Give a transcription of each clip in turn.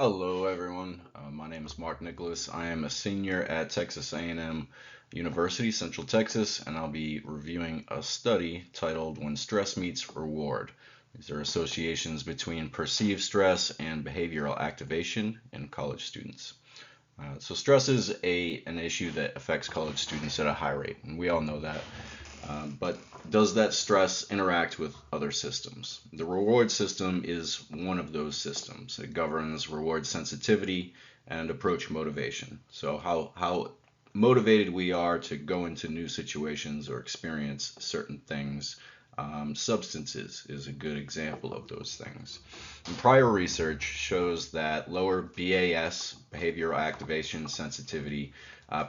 Hello, everyone. My name is Mark Nicholas. I am a senior at Texas A&M University, Central Texas, and I'll be reviewing a study titled When Stress Meets Reward. These are associations between perceived stress and behavioral activation in college students. So stress is an issue that affects college students at a high rate, and we all know that. But does that stress interact with other systems? The reward system is one of those systems. It governs reward sensitivity and approach motivation. So how motivated we are to go into new situations or experience certain things. Substances is a good example of those things. And prior research shows that lower BAS, behavioral activation sensitivity,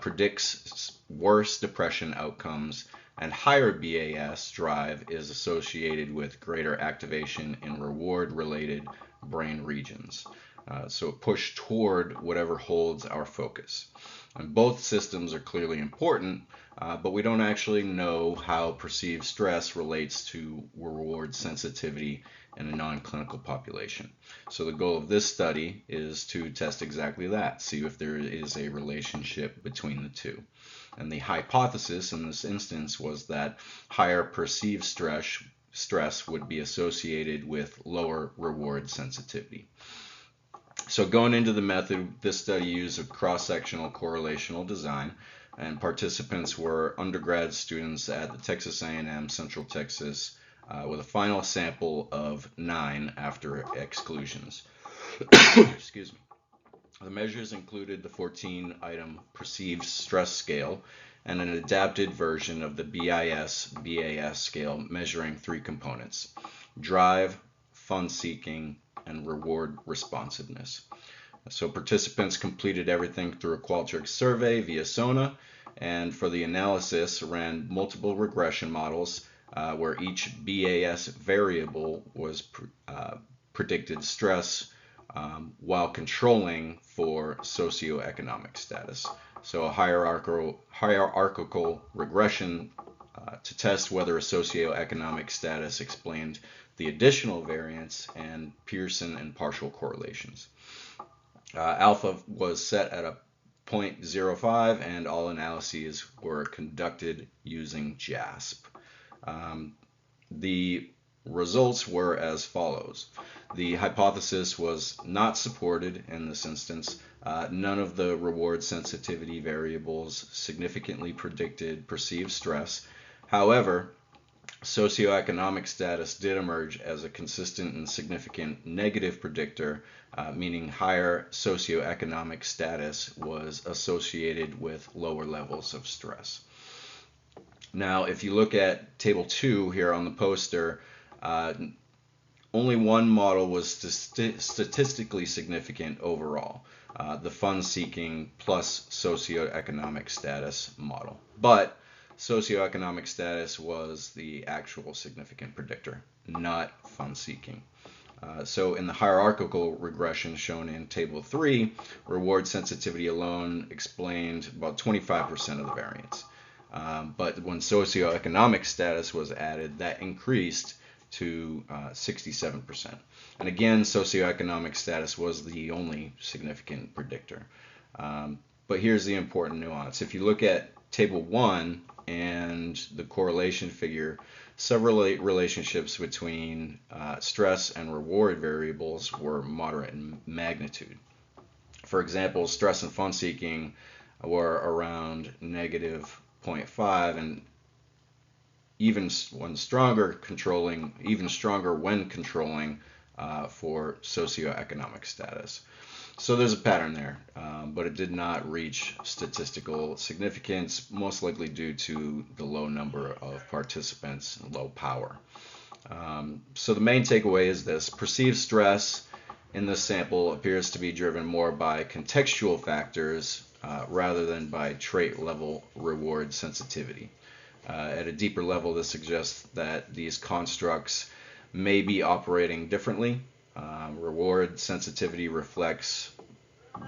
predicts worse depression outcomes, and higher BAS drive is associated with greater activation in reward related brain regions. So push toward whatever holds our focus. And both systems are clearly important, but we don't actually know how perceived stress relates to reward sensitivity in a non-clinical population. So the goal of this study is to test exactly that, see if there is a relationship between the two. And the hypothesis in this instance was that higher perceived stress would be associated with lower reward sensitivity. So going into the method, this study used a cross-sectional correlational design, and participants were undergrad students at the Texas A&M Central Texas with a final sample of 9 after exclusions. Excuse me. The measures included the 14-item perceived stress scale and an adapted version of the BIS-BAS scale measuring 3 components: drive, fun-seeking, and reward responsiveness. So participants completed everything through a Qualtrics survey via SONA, and for the analysis ran multiple regression models where each BAS variable was predicted stress while controlling for socioeconomic status. So a hierarchical regression to test whether a socioeconomic status explained the additional variance and Pearson and partial correlations. Alpha was set at a 0.05 and all analyses were conducted using JASP. The results were as follows. The hypothesis was not supported in this instance. None of the reward sensitivity variables significantly predicted perceived stress. However, socioeconomic status did emerge as a consistent and significant negative predictor, meaning higher socioeconomic status was associated with lower levels of stress. Now, if you look at table 2 here on the poster, only one model was statistically significant overall, the fun-seeking plus socioeconomic status model. But socioeconomic status was the actual significant predictor, not fun-seeking. So in the hierarchical regression shown in table 3, reward sensitivity alone explained about 25% of the variance. But when socioeconomic status was added, that increased to 67%. And again, socioeconomic status was the only significant predictor. But here's the important nuance. If you look at table 1 and the correlation figure, several relationships between stress and reward variables were moderate in magnitude. For example, stress and fun seeking were around negative 0.5, and even stronger when controlling for socioeconomic status. So there's a pattern there, but it did not reach statistical significance, most likely due to the low number of participants and low power. So the main takeaway is this: perceived stress in this sample appears to be driven more by contextual factors rather than by trait level reward sensitivity. At a deeper level, this suggests that these constructs may be operating differently. Reward sensitivity reflects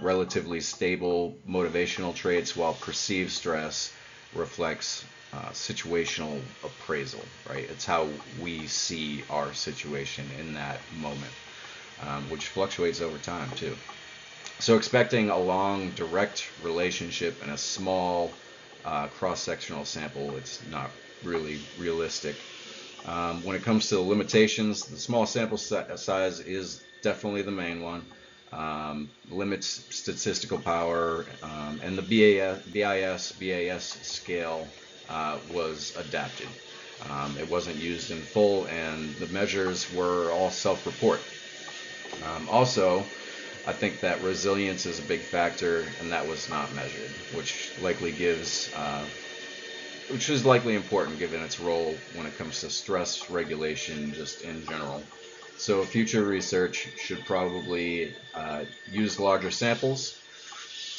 relatively stable motivational traits, while perceived stress reflects situational appraisal, right? It's how we see our situation in that moment, which fluctuates over time too. So expecting a long direct relationship in a small cross-sectional sample, it's not really realistic. When it comes to the limitations, the small sample size is definitely the main one. Limits statistical power, and the BAS scale was adapted. It wasn't used in full, and the measures were all self-report. Also, I think that resilience is a big factor, and that was not measured, which is likely important given its role when it comes to stress regulation just in general. So future research should probably use larger samples,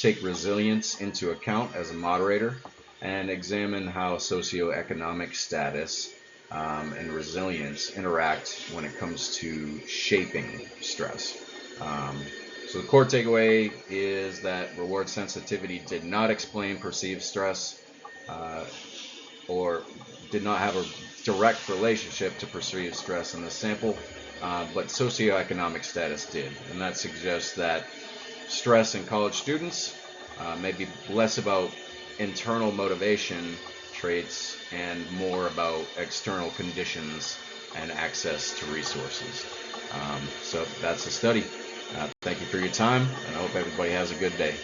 take resilience into account as a moderator, and examine how socioeconomic status and resilience interact when it comes to shaping stress. Um, so the core takeaway is that reward sensitivity did not explain perceived stress, uh, or did not have a direct relationship to perceived stress in the sample, but socioeconomic status did. And that suggests that stress in college students may be less about internal motivation traits and more about external conditions and access to resources. So that's the study. Thank you for your time, and I hope everybody has a good day.